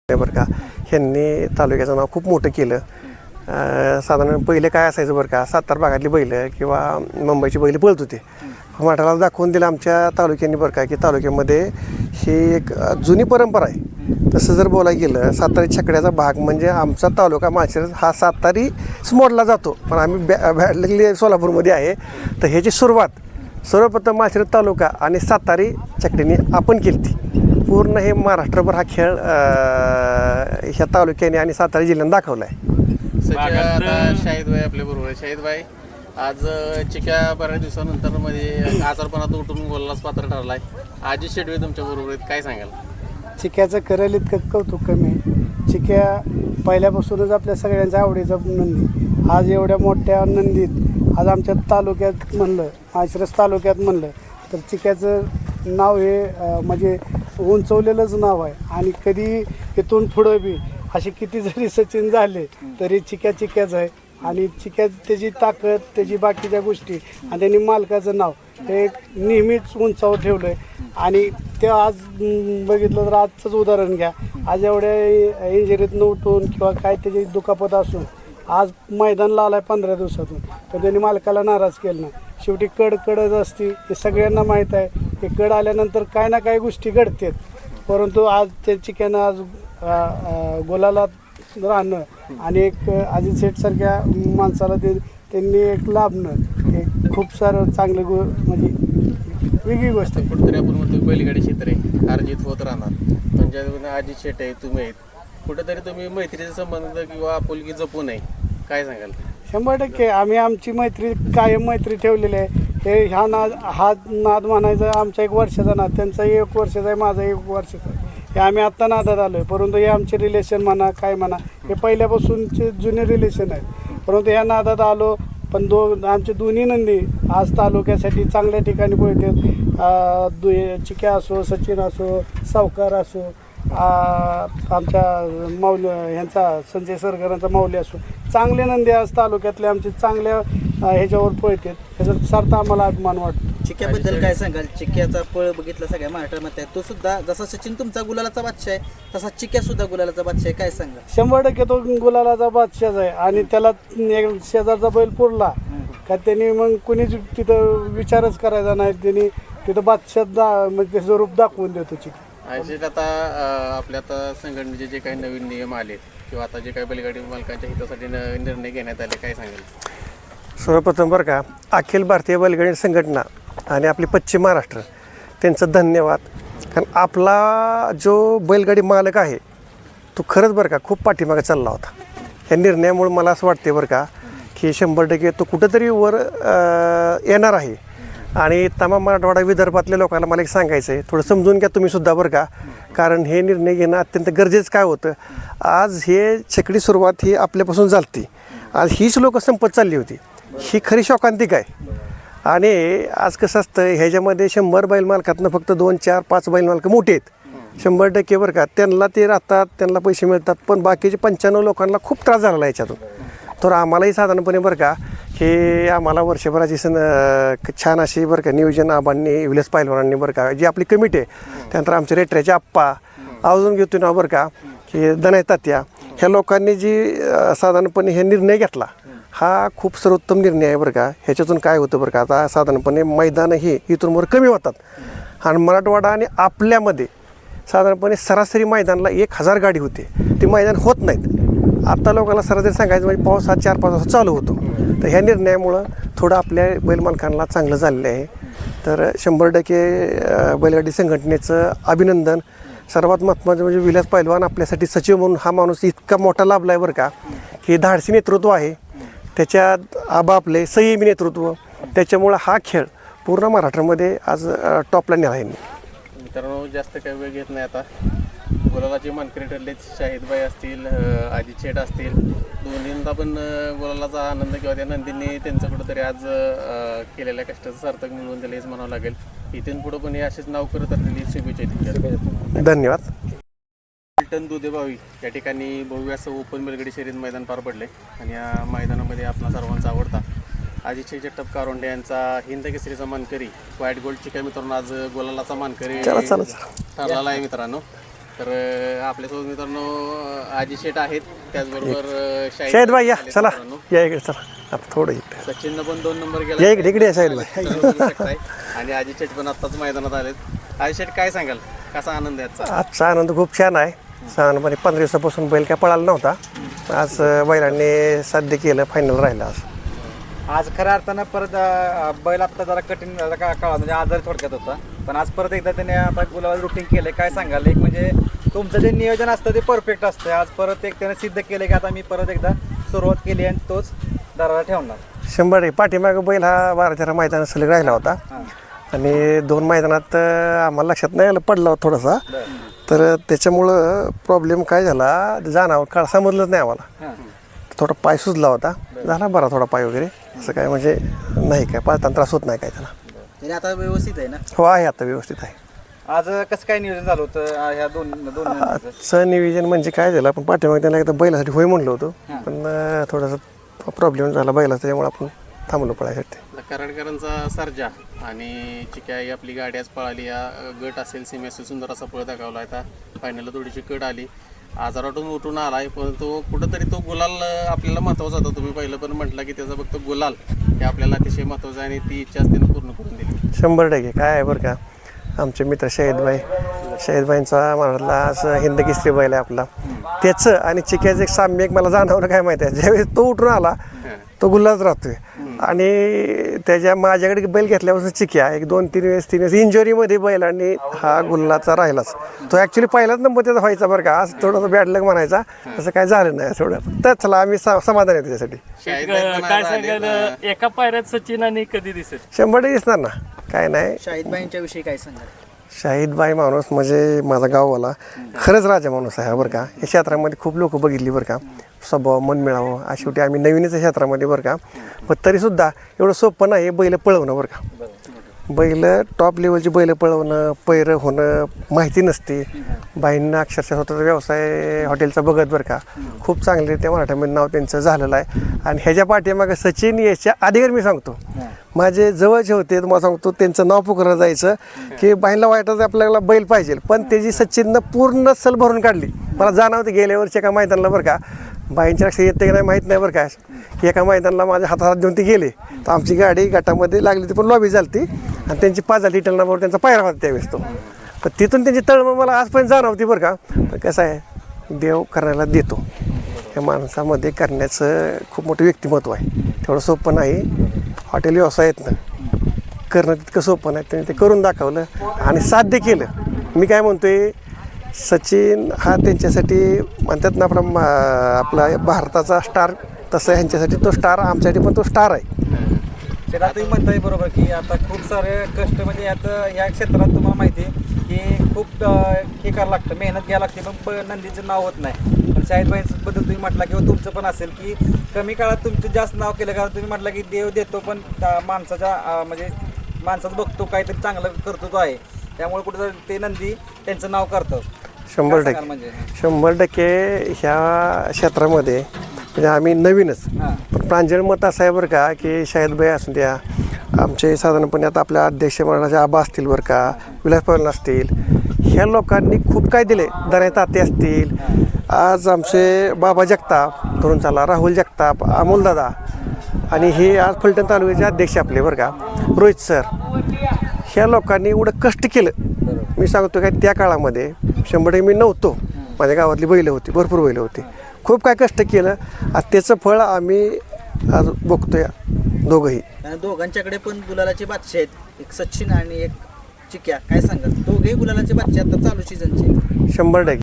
बरं का ह्यांनी तालुक्याचं नाव खूप मोठं केलं. साधारण पहिले काय असायचं बरं का, सातारा भागातली बैल किंवा मुंबईची बैल पळत होते. मराठाला दाखवून दिलं आमच्या तालुक्यांनी बरं का की तालुक्यामध्ये ही एक जुनी परंपरा आहे. तसं जर बोलायला गेलं सातारी छकड्याचा भाग म्हणजे आमचा तालुका माळशिरस हा सातारीच मोडला जातो, पण आम्ही बॅडली सोलापूरमध्ये आहे. तर ह्याची सुरुवात सर्वप्रथम माळशिरस तालुका आणि सातारी छकड्याने आपण केली ती. पूर्ण हे महाराष्ट्रभर हा खेळ ह्या तालुक्याने आणि सातारा जिल्ह्याने दाखवला आहे. आता शाहिद भाई आपल्या बरोबर आहे. शाहिद भाई आज चिक्या बऱ्याच दिवसानंतर मध्ये आजारपणात उठून बोललाच पात्र ठरलाय. आजी शेडवे तुमच्या बरोबर आहेत, काय सांगाल? चिक्याचं करेल इतकं कौतुक कमी आहे. चिक्या पहिल्यापासूनच आपल्या सगळ्यांच्या आवडीचा नंदी. आज एवढ्या मोठ्या नंदीत आज आमच्या तालुक्यात म्हणलं, माळशिरस तालुक्यात म्हणलं तर चिक्याचं नाव हे म्हणजे उंचवलेलंच नाव आहे. आणि कधी इथून पुढं बी असे किती जरी सचिन झाले तरी चिक्याच आहे. आणि चिक्या त्याची ताकद, त्याची बाकीच्या गोष्टी आणि त्यांनी मालकाचं नाव हे नेहमीच उंचावर ठेवलं आहे. आणि ते आज बघितलं तर आजचंच उदाहरण घ्या. आज एवढ्या इंजुरीतनं उठून किंवा काय त्याची दुखापत असून आज मैदानला आला आहे 15 दिवसातून, तर त्यांनी मालकाला नाराज केलं नाही. शेवटी कडच असते, हे सगळ्यांना माहीत आहे. हे कड आल्यानंतर काय ना काय गोष्टी घडतात. परंतु आज त्या चिक्यानं आज गोलाला राहणं आणि एक अजित शेठसारख्या माणसाला त्यांनी एक लाभणं हे खूप सारं चांगलं म्हणजे वेगळी गोष्ट आहे. कुठेतरी आपण म्हणतो बैलगाडी क्षेत्र आहे, अर्जित होत राहणार. म्हणजे अजित शेट आहे, तुम्ही आहेत, कुठेतरी तुम्ही मैत्रीचा संबंध किंवा आपुलकी जपून आहे, काय सांगाल? 100% आम्ही आमची मैत्री कायम मैत्री ठेवलेली आहे. हे हा नाद म्हणायचा आमचा 1 वर्षाचा नाद, त्यांचा 1 वर्षाचा आहे, माझा 1 वर्षाचा आहे. हे आम्ही आत्ता नादात आलो आहे. परंतु हे आमचे रिलेशन म्हणा काय म्हणा हे पहिल्यापासूनचे जुने रिलेशन आहेत. परंतु ह्या नादात आलो. पण आमचे दोन्ही नंदी आज तालुक्यासाठी चांगल्या ठिकाणी पोहोचतात. चिक्या असो, सचिन असो, सावकार असो, आमच्या माऊली ह्यांचा संजय सरकरांचा माऊली असो, चांगले नंदी आज तालुक्यातले आमचे चांगल्या ह्याच्यावर पळतात. त्याचा सार्थ आम्हाला अभिमान वाटतो. चिक्याबद्दल काय सांगाल? चिक्याचा पळ बघितला सगळ्या महाराष्ट्रामध्ये, तो सुद्धा जसा सचिन तुमचा गुलालाचा बादशाह आहे तसा चिक्या सुद्धा गुलालाचा बादशाह आहे, काय सांगाल? 100% तो गुलालाचा बादशाह आहे. आणि त्याला शेजारचा बैल पुरला का त्यांनी मग कुणीच तिथं विचारच करायचा नाही. त्यांनी तिथं बादशाह म्हणजे त्याचं रूप दाखवून देतो चिक्या. अजित आता आपल्या आता संघटनेचे जे काही नवीन नियम आले किंवा आता जे काही बैलगाडी मालकांच्या हितासाठी निर्णय घेण्यात आले, काय सांगाल? सर्वप्रथम बरं का अखिल भारतीय बैलगाडी संघटना आणि आपली पश्चिम महाराष्ट्र त्यांचं धन्यवाद. कारण आपला जो बैलगाडी मालक आहे तो खरंच बरं का खूप पाठीमागे चालला होता. ह्या निर्णयामुळे मला असं वाटते बरं का की 100% तो कुठंतरी वर येणार आहे. आणि तमाम मराठवाडा विदर्भातल्या लोकांना मला एक सांगायचं आहे, थोडं समजून घ्या तुम्हीसुद्धा बरं का. कारण हे निर्णय घेणं अत्यंत गरजेचं काय होतं. आज हे छकडी सुरुवात ही आपल्यापासून झाली. आज हीच लोकं संपत चालली होती. ही खरी शोकांतिक आहे. आणि आज कसं असतं ह्याच्यामध्ये 100 बैल मालकातनं फक्त 2, 4, 5 बैल मालकं मोठे आहेत. 100% बरं का त्यांना ते राहतात, त्यांना पैसे मिळतात. पण बाकीचे 95 लोकांना खूप त्रास झालेला आहे याच्यातून. तर आम्हालाही साधारणपणे बरं का की आम्हाला वर्षभराची छान अशी बरं का नियोजन आबांनी विलेस पैलवानांनी बरं का जी आपली कमिटी आहे, त्यानंतर आमचे रेटऱ्याचे आप्पा अजून घेतो ना बरं का की दनाय तात्या, ह्या लोकांनी जी साधारणपणे हे निर्णय घेतला हा खूप सर्वोत्तम निर्णय आहे बरं का. ह्याच्यातून काय होतं बरं का आता साधारणपणे मैदानं ही इथून वर कमी होतात. आणि मराठवाडा आणि आपल्यामध्ये साधारणपणे सरासरी मैदानाला 1000 गाडी होते, ती मैदान होत नाहीत. आत्ता लोकांना सरासरी सांगायचं म्हणजे पाऊस हा 4-5 वाजता चालू होतो. तर ह्या निर्णयामुळं थोडं आपल्या बैलमालकांना चांगलं झालेलं आहे. तर 100% बैलगाडी संघटनेचं अभिनंदन. सर्वात महत्त्वाचं म्हणजे विलास पैलवान आपल्यासाठी सचिव म्हणून हा माणूस इतका मोठा लाभला आहे बरं का की धाडसी नेतृत्व आहे त्याच्यात. आबा आपले संयमी नेतृत्व, त्याच्यामुळं हा खेळ पूर्ण महाराष्ट्रामध्ये आज टॉपला नेला आहे. मित्रांनो जास्त काही वेळ घेत नाही. आता गुलालाचे मानकरी ठरलेच शाहिदबाई असतील, अजित शेठ असतील, दोन्हींदा पण गुलालाचा आनंद किंवा त्या नंदींनी त्यांचं कुठंतरी आज केलेल्या कष्टाचं सार्थक मिळवून दिलं हेच म्हणावं लागेल. इथून पुढं पण हे असेच नाव करत असलेली शुभेच्छा. धन्यवाद. पलटण दुधेभावी या ठिकाणी भव्य असं ओपन बैलगाडी शर्यत मैदान पार पडले. आणि या मैदानामध्ये आपला सर्वांचा आवडता अजित जगताप कारोंडे यांचा हिंद केसरीचा मानकरी व्हाईट गोल्ड चिक्या मित्रांनो आज गोलालाचा मानकरी ठरलेला आहे मित्रांनो. तर आपल्यासोबत मित्रांनो आजी शेट आहेत, त्याचबरोबर शाहिद भाई या आले चला मित्रांनो. या इकडे चला आता थोडं इकडे सचिननं पण 2 नंबर या गेला इकडे या शाहिद भाई आणि आजी शेट पण आत्ताच मैदानात आलेत. आजी शेट काय सांगाल, कसा आनंद आहे आजचा? आजचा आनंद खूप छान आहे. साधारणपणे 15 दिवसापासून बैल काय पळाला नव्हता. आज बैलांनी साध्य केलं, फायनल राहिला आज. आज खऱ्या अर्थानं परत बैल आत्ता जरा कठीण झाला काळा म्हणजे आजारी थोडक्यात होता, पण आज परत एकदा त्याने आता गुलाबाचं रुटीन केलं. काय सांगाल, एक म्हणजे तुमचं जे नियोजन असतं ते परफेक्ट असतं. आज परत एक त्याने सिद्ध केलं की आता मी परत एकदा सुरुवात केली आणि तोच दराला ठेवणार. 100 पाठीमागं बैल हा 12-13 मैदानात सलग राहिला होता आणि 2 मैदानात आम्हाला लक्षात नाही आलं, पडला होता थोडासा. तर त्याच्यामुळं प्रॉब्लेम काय झाला जाणं काळ समजलंच नाही आम्हाला. थोडा पाय सुजला होता, झाला बरा थोडा पाय वगैरे. असं काय म्हणजे नाही काय पाळताना त्रास होत नाही काय त्याला. तरी आता व्यवस्थित आहे ना? हो आहे, आता व्यवस्थित आहे. आज कसं काय नियोजन झालं होतं ह्या दोन नंदीचं? आजचं नियोजन म्हणजे काय झालं, आपण पाठीमागे त्याला एकदा बैलासाठी होय म्हणलं होतं, पण थोडासा प्रॉब्लेम झाला बैलाचा, त्यामुळे आपण थांबलो पळायसाठी. कराडकरांचा सर्जा आणि चिक्या ही आपली गाडी आज पळाली. या गट असेल सीमे असेल सुंदर असा पळ दाखवला. आता फायनलला थोडीशी कट आली, आजारातून उठून आलाय, पण तो कुठंतरी तो गुलाल आपल्याला महत्त्वाचा होता. तुम्ही पहिलं पण म्हटलं की त्याचा फक्त गुलाल हे आपल्याला अतिशय महत्त्वाचं आहे आणि ती इच्छा असते पूर्ण करून दिली. 100% काय आहे बरं का, आमचे मित्र शाहिदबाईंचा म्हणाला असं हिंद केसरी बैल आहे आपला. त्याचं आणि चिक्याचं एक साम्य एक मला जाणवलं काय माहिती आहे, ज्यावेळेस तो उठून आला तो गुल्लाच राहतोय. आणि त्याच्या माझ्याकडे बैल घेतल्यापासून चिक्या एक 2-3 वेळेस इंजुरीमध्ये बैल आणि हा गुल्लाचा राहिलाच. तो ॲक्च्युली पहिलाच नंबर त्याचा व्हायचा बरं का. आज थोडंसं बॅड लक म्हणायचा, असं काय झालं नाही थोडं. तर चला आम्ही समाधान आहे त्याच्यासाठी. काय सांगाल, एका पायऱ्यात सचिन आणि कधी दिसेल? 100% दिसणार ना, काय नाही. शाहिदबाईंच्या विषयी काय सांगाल? शाहिदबाई माणूस म्हणजे माझा गाववाला खरंच राजा माणूस आहे बरं का. या क्षेत्रामध्ये खूप लोक बघितली बरं का, स्वभाव मन मिळावं. आज शेवटी आम्ही नवीनच या क्षेत्रामध्ये बरं का, पण तरीसुद्धा एवढं सोपं नाही बैल पळवणं बरं का. बैल टॉप लेवलची बैल पळवणं, पैरं होणं माहिती नसते. बाईंना अक्षरशः स्वतःचा व्यवसाय हॉटेलचा बघत बरं का, खूप चांगलीरित्या मराठीमध्ये नाव त्यांचं झालेलं आहे. आणि ह्याच्या पाठीमागं सचिन याच्या अधिकार मी सांगतो, माझे जवळचे होते, तुम्हाला सांगतो त्यांचं नाव पुकारलं जायचं की बाईंना वाईटच आपल्याला बैल पाहिजे, पण त्याची सचिननं पूर्ण सल भरून काढली. मला जाणवतं गेल्या वर्षी एका मैदानाला बरं का, बाईंच्या लक्षात येते की नाही माहीत नाही बरं का, एका मैदानाला माझ्या हातात देऊन ते गेले, तर आमची गाडी गटामध्ये लागली ती पण लॉबी झाली आणि त्यांची 5 झाली इटलनाबरोबर त्यांचा पायरा होता त्यावेळेस तो. पण तिथून त्यांची तळमळ मला आजपर्यंत जाणवती बरं का. पण कसं आहे, देव करायला देतो, या माणसामध्ये करण्याचं खूप मोठं व्यक्तिमत्व आहे. तेवढं सोपं नाही. हॉटेल व्यवसायातनं करणं तितकं सोपं नाही, त्यांनी ते करून दाखवलं आणि साध्य केलं. मी काय म्हणतोय, सचिन हा त्यांच्यासाठी म्हणतात ना आपला भारताचा स्टार, तसं ह्यांच्यासाठी तो स्टार, आमच्यासाठी पण तो स्टार आहे. शेतात तुम्ही म्हणताय बरोबर की आता खूप सारे कष्ट म्हणजे या क्षेत्रात तुम्हाला माहिती आहे की खूप हे करावं लागतं, मेहनत घ्यावं लागते, पण नंदीचं नाव होत नाही. पण शाहिदबाईंबद्दल तुम्ही म्हटला किंवा तुमचं पण असेल की कमी काळात तुमचं जास्त नाव केलं, कारण तुम्ही म्हटलं की देव देतो पण माणसाच्या म्हणजे माणसाचं बघतो काहीतरी चांगलं करतो तो आहे, त्यामुळे कुठं ते नंदी त्यांचं नाव करतं. 100% म्हणजे 100% ह्या क्षेत्रामध्ये म्हणजे आम्ही नवीनच, पण प्रांजळ मत असं आहे बरं का की शाहिदबाई असू द्या, आमचे साधारणपणे आता आपल्या अध्यक्ष मंडळाचे आबा असतील बरं का, विलास पवार असतील, ह्या लोकांनी खूप काय दिले. दराई ताते असतील, आज आमचे बाबा जगताप धरून चाला, राहुल जगताप, अमोलदादा, आणि हे आज फलटण तालुक्याचे अध्यक्ष आपले बरं का, रोहित सर, ह्या लोकांनी एवढं कष्ट केलं. मी सांगतो काय, त्या काळामध्ये 100% मी नव्हतो, माझ्या गावातली बैलं होती, भरपूर बैलं होती, खूप काय कष्ट केलं. आज त्याचं फळ आम्ही आज बघतोय दोघंही. आणि दोघांच्याकडे पण गुलालाचे बादशाह आहेत, एक सचिन आणि एक चिक्या. काय सांगाल, दोघेही गुलालाचे बादशाह आता चालू सीझनचे? 100%